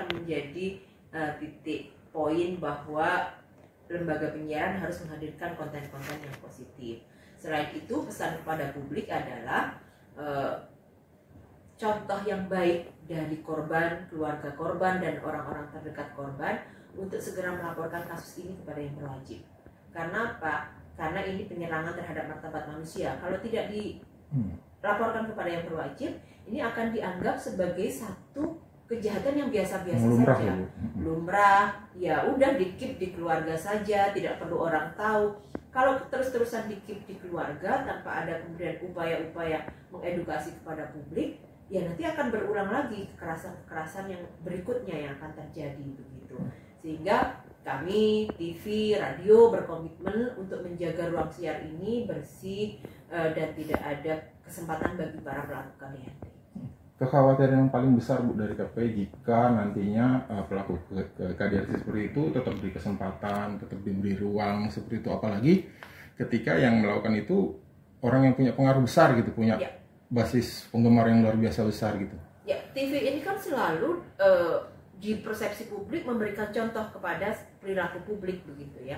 akan menjadi titik poin bahwa lembaga penyiaran harus menghadirkan konten-konten yang positif. Selain itu, pesan kepada publik adalah contoh yang baik dari korban, keluarga korban, dan orang-orang terdekat korban untuk segera melaporkan kasus ini kepada yang berwajib. Karena apa? Karena ini penyerangan terhadap martabat manusia. Kalau tidak dilaporkan kepada yang berwajib, ini akan dianggap sebagai satu kejahatan yang biasa-biasa saja. Lumrah, ya udah di-keep di keluarga saja, tidak perlu orang tahu. Kalau terus-terusan di-keep di keluarga tanpa ada kemudian upaya-upaya mengedukasi kepada publik, ya nanti akan berulang lagi kekerasan-kekerasan yang berikutnya yang akan terjadi begitu. Sehingga kami, TV, radio berkomitmen untuk menjaga ruang siar ini bersih dan tidak ada kesempatan bagi para pelaku KDRT. Kekhawatiran yang paling besar Bu dari KPI jika nantinya pelaku KDRT seperti itu tetap diberi kesempatan, tetap diberi ruang seperti itu, apalagi ketika yang melakukan itu orang yang punya pengaruh besar gitu, punya basis penggemar yang luar biasa besar gitu. Ya, TV ini kan selalu di persepsi publik memberikan contoh kepada perilaku publik begitu ya.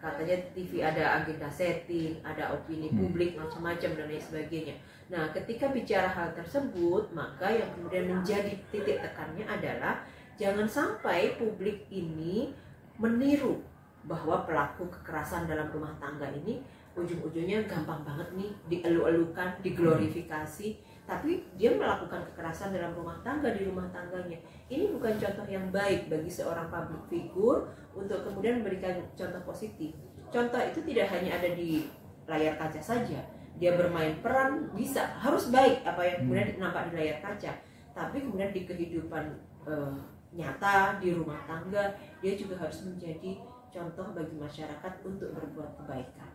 Katanya TV ada agenda setting, ada opini publik macam-macam dan lain sebagainya. Nah, ketika bicara hal tersebut, maka yang kemudian menjadi titik tekannya adalah jangan sampai publik ini meniru bahwa pelaku kekerasan dalam rumah tangga ini ujung-ujungnya gampang banget nih dielu-elukan, diglorifikasi, tapi dia melakukan kekerasan dalam rumah tangga di rumah tangganya. Ini bukan contoh yang baik bagi seorang public figure untuk kemudian memberikan contoh positif. Contoh itu tidak hanya ada di layar kaca saja. Dia bermain peran bisa, harus baik apa yang kemudian nampak di layar kaca, tapi kemudian di kehidupan nyata di rumah tangga dia juga harus menjadi contoh bagi masyarakat untuk berbuat kebaikan.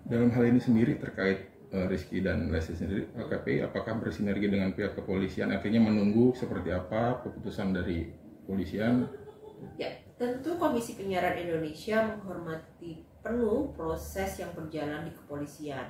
Dalam hal ini sendiri terkait Rizky dan Leslie sendiri, KPI apakah bersinergi dengan pihak kepolisian, artinya menunggu seperti apa keputusan dari kepolisian? Ya, tentu Komisi Penyiaran Indonesia menghormati penuh proses yang berjalan di kepolisian.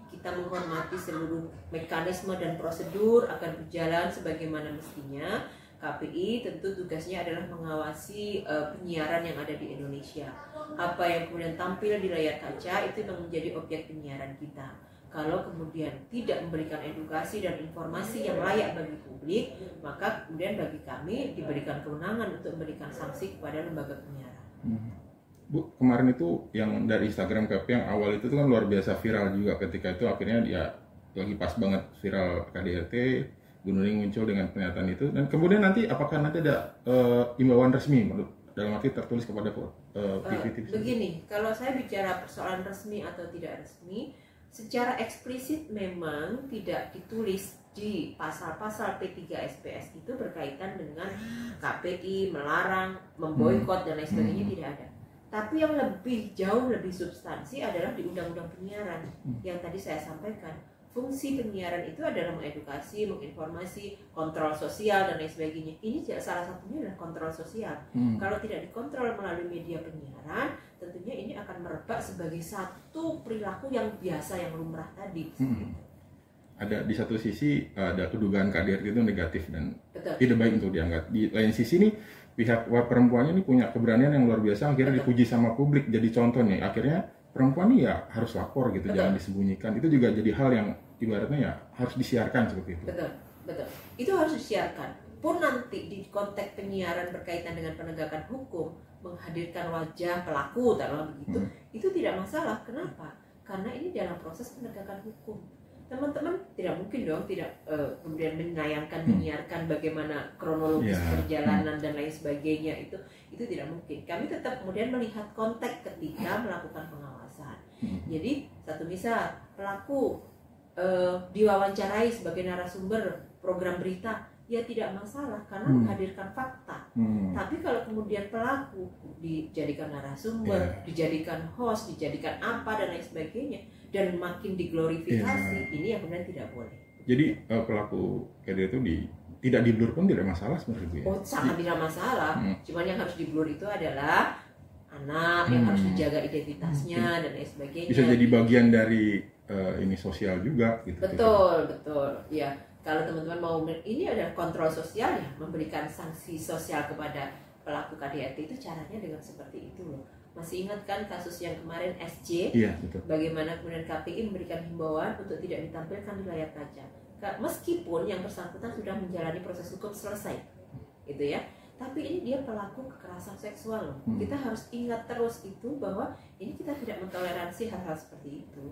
Kita menghormati seluruh mekanisme dan prosedur akan berjalan sebagaimana mestinya. KPI tentu tugasnya adalah mengawasi penyiaran yang ada di Indonesia. Apa yang kemudian tampil di layar kaca itu yang menjadi objek penyiaran kita. Kalau kemudian tidak memberikan edukasi dan informasi yang layak bagi publik, maka kemudian bagi kami diberikan kewenangan untuk memberikan sanksi kepada lembaga penyiaran. Bu, kemarin itu yang dari Instagram KPI yang awal itu kan luar biasa viral juga, ketika itu akhirnya dia lagi pas banget viral KDRT, Bu Nuning muncul dengan pernyataan itu, dan kemudian nanti apakah nanti ada imbauan resmi dalam arti tertulis kepada TV? Begini, kalau saya bicara persoalan resmi atau tidak resmi, secara eksplisit memang tidak ditulis di pasal-pasal P3 SPS itu berkaitan dengan KPI melarang, memboikot dan lain sebagainya, tidak ada. Tapi yang jauh lebih substansi adalah di Undang-Undang Penyiaran yang tadi saya sampaikan. Fungsi penyiaran itu adalah mengedukasi, menginformasi, kontrol sosial dan lain sebagainya. Ini salah satunya adalah kontrol sosial. Kalau tidak dikontrol melalui media penyiaran, tentunya ini akan merebak sebagai satu perilaku yang biasa, yang lumrah tadi. Ada di satu sisi ada kedugaan KDRT itu negatif dan tidak baik untuk diangkat. Di lain sisi nih pihak perempuannya ini punya keberanian yang luar biasa, akhirnya dipuji sama publik, jadi contoh nih. Akhirnya perempuan nih ya harus lapor gitu, jangan disembunyikan. Itu juga jadi hal yang ibaratnya ya harus disiarkan seperti itu. Betul. Itu harus disiarkan. Pun nanti di konteks penyiaran berkaitan dengan penegakan hukum, menghadirkan wajah pelaku, taruhlah begitu, itu tidak masalah. Kenapa? Karena ini dalam proses penegakan hukum. Teman-teman tidak mungkin dong tidak kemudian menayangkan, menyiarkan bagaimana kronologis perjalanan dan lain sebagainya, itu tidak mungkin. Kami tetap kemudian melihat konteks ketika melakukan pengawasan. Jadi satu misal pelaku diwawancarai sebagai narasumber program berita, ya tidak masalah karena menghadirkan fakta. Tapi kalau kemudian pelaku dijadikan narasumber, dijadikan host, dijadikan apa dan lain sebagainya, dan makin diglorifikasi, ini yang benar tidak boleh. Jadi pelaku kayak itu tidak di-blur pun tidak masalah sebenarnya. Oh, sangat tidak masalah. Cuman yang harus di-blur itu adalah anak yang harus dijaga identitasnya dan lain sebagainya. Bisa jadi bagian dari ini sosial juga gitu. Betul. Ya. kalau teman-teman mau, ini adalah kontrol sosial ya, memberikan sanksi sosial kepada pelaku KDRT itu caranya dengan seperti itu loh. Masih ingat kan kasus yang kemarin SJ? Iya, betul. Bagaimana kemudian KPI memberikan himbauan untuk tidak ditampilkan di layar kaca. Meskipun yang bersangkutan sudah menjalani proses hukum selesai, gitu ya. Tapi ini dia pelaku kekerasan seksual loh. Kita harus ingat terus itu bahwa ini kita tidak mentoleransi hal-hal seperti itu.